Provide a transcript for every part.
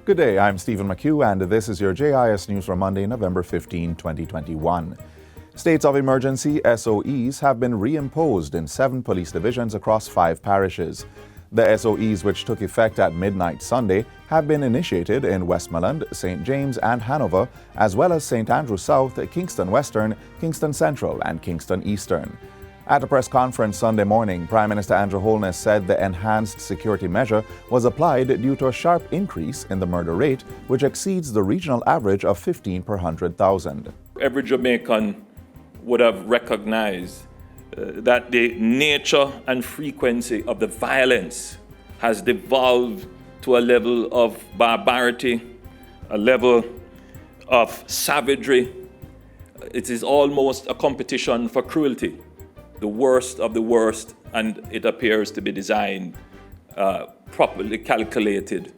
Good day, I'm Stephen McHugh, and this is your JIS News for Monday, November 15, 2021. States of emergency, SOEs, have been reimposed in 7 police divisions across 5 parishes. The SOEs, which took effect at midnight Sunday, have been initiated in Westmoreland, St. James, and Hanover, as well as St. Andrew South, Kingston Western, Kingston Central, and Kingston Eastern. At a press conference Sunday morning, Prime Minister Andrew Holness said the enhanced security measure was applied due to a sharp increase in the murder rate, which exceeds the regional average of 15 per 100,000. Every Jamaican would have recognized that the nature and frequency of the violence has devolved to a level of barbarity, a level of savagery. It is almost a competition for cruelty. The worst of the worst, and it appears to be designed, properly calculated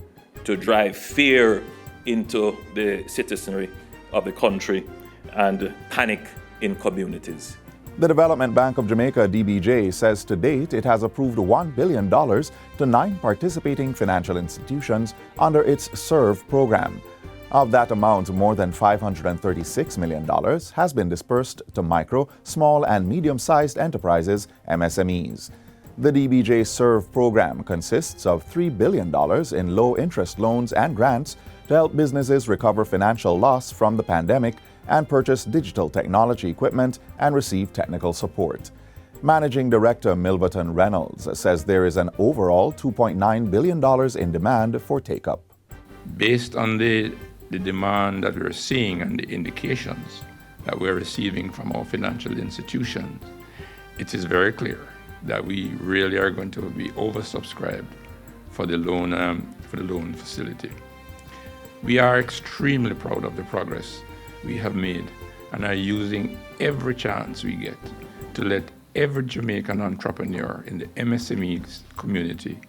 to drive fear into the citizenry of the country and panic in communities. The Development Bank of Jamaica, DBJ, says to date it has approved $1 billion to 9 participating financial institutions under its SERVE program. Of that amount, more than $536 million has been dispersed to micro, small, and medium-sized enterprises, MSMEs. The DBJ SERVE program consists of $3 billion in low-interest loans and grants to help businesses recover financial loss from the pandemic and purchase digital technology equipment and receive technical support. Managing Director Milverton Reynolds says there is an overall $2.9 billion in demand for take-up. Based on the demand that we're seeing and the indications that we're receiving from our financial institutions, it is very clear that we really are going to be oversubscribed for the loan facility. We are extremely proud of the progress we have made and are using every chance we get to let every Jamaican entrepreneur in the MSME community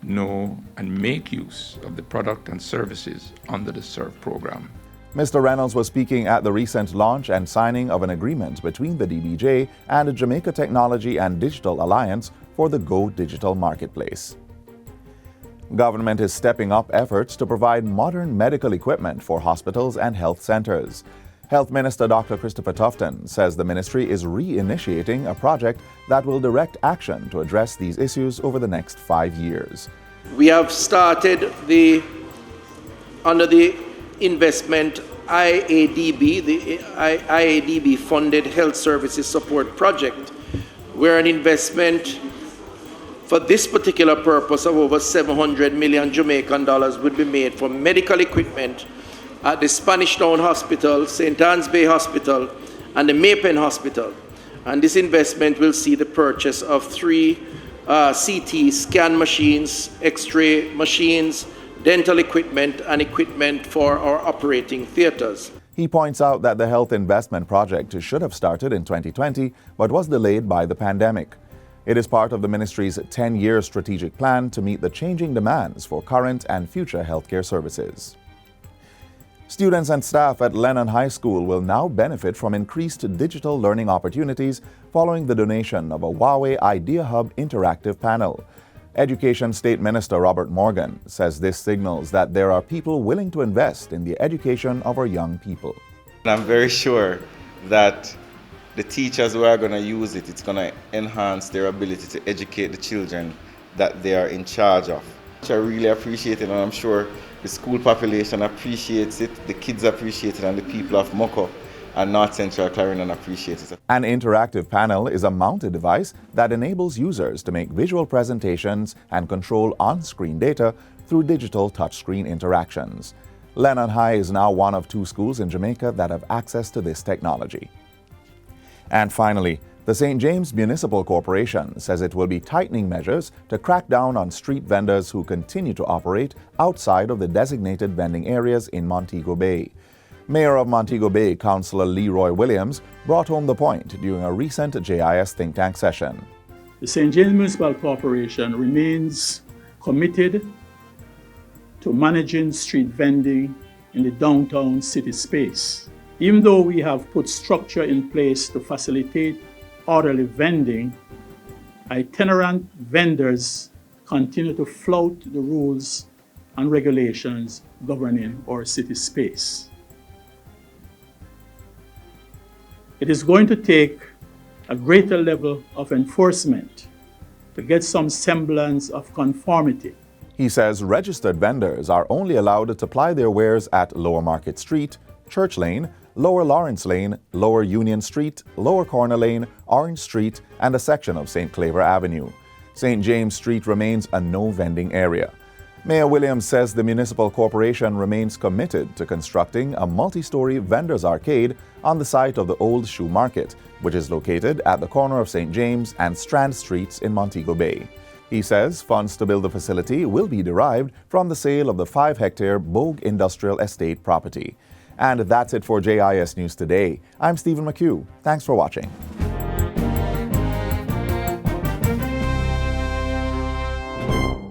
know and make use of the product and services under the SERVE program. Mr. Reynolds was speaking at the recent launch and signing of an agreement between the DBJ and the Jamaica Technology and Digital Alliance for the Go Digital Marketplace. Government is stepping up efforts to provide modern medical equipment for hospitals and health centers. Health Minister Dr. Christopher Tufton says the ministry is reinitiating a project that will direct action to address these issues over the next 5 years. We have started under the investment IADB, the IADB funded health services support project, where an investment for this particular purpose of over 700 million Jamaican dollars would be made for medical equipment at the Spanish Town Hospital, St. Anne's Bay Hospital, and the Maypen Hospital. And this investment will see the purchase of 3 CT scan machines, X-ray machines, dental equipment, and equipment for our operating theaters. He points out that the health investment project should have started in 2020, but was delayed by the pandemic. It is part of the ministry's 10-year strategic plan to meet the changing demands for current and future healthcare services. Students and staff at Lennon High School will now benefit from increased digital learning opportunities following the donation of a Huawei Idea Hub interactive panel. Education State Minister Robert Morgan says this signals that there are people willing to invest in the education of our young people. I'm very sure that the teachers who are going to use it, it's going to enhance their ability to educate the children that they are in charge of. I really appreciate it, and I'm sure the school population appreciates it, the kids appreciate it, and the people of Moko and North Central Clarendon appreciate it. An interactive panel is a mounted device that enables users to make visual presentations and control on-screen data through digital touchscreen interactions. Lennon High is now one of 2 schools in Jamaica that have access to this technology. And finally, the St. James Municipal Corporation says it will be tightening measures to crack down on street vendors who continue to operate outside of the designated vending areas in Montego Bay. Mayor of Montego Bay, Councillor Leroy Williams, brought home the point during a recent JIS think tank session. The St. James Municipal Corporation remains committed to managing street vending in the downtown city space. Even though we have put structure in place to facilitate orderly vending, itinerant vendors continue to flout the rules and regulations governing our city space. It is going to take a greater level of enforcement to get some semblance of conformity. He says registered vendors are only allowed to ply their wares at Lower Market Street, Church Lane, Lower Lawrence Lane, Lower Union Street, Lower Corner Lane, Orange Street, and a section of St. Claver Avenue. St. James Street remains a no-vending area. Mayor Williams says the municipal corporation remains committed to constructing a multi-story vendors arcade on the site of the old shoe market, which is located at the corner of St. James and Strand Streets in Montego Bay. He says funds to build the facility will be derived from the sale of the 5-hectare Bogue Industrial Estate property. And that's it for JIS News Today. I'm Stephen McHugh. Thanks for watching.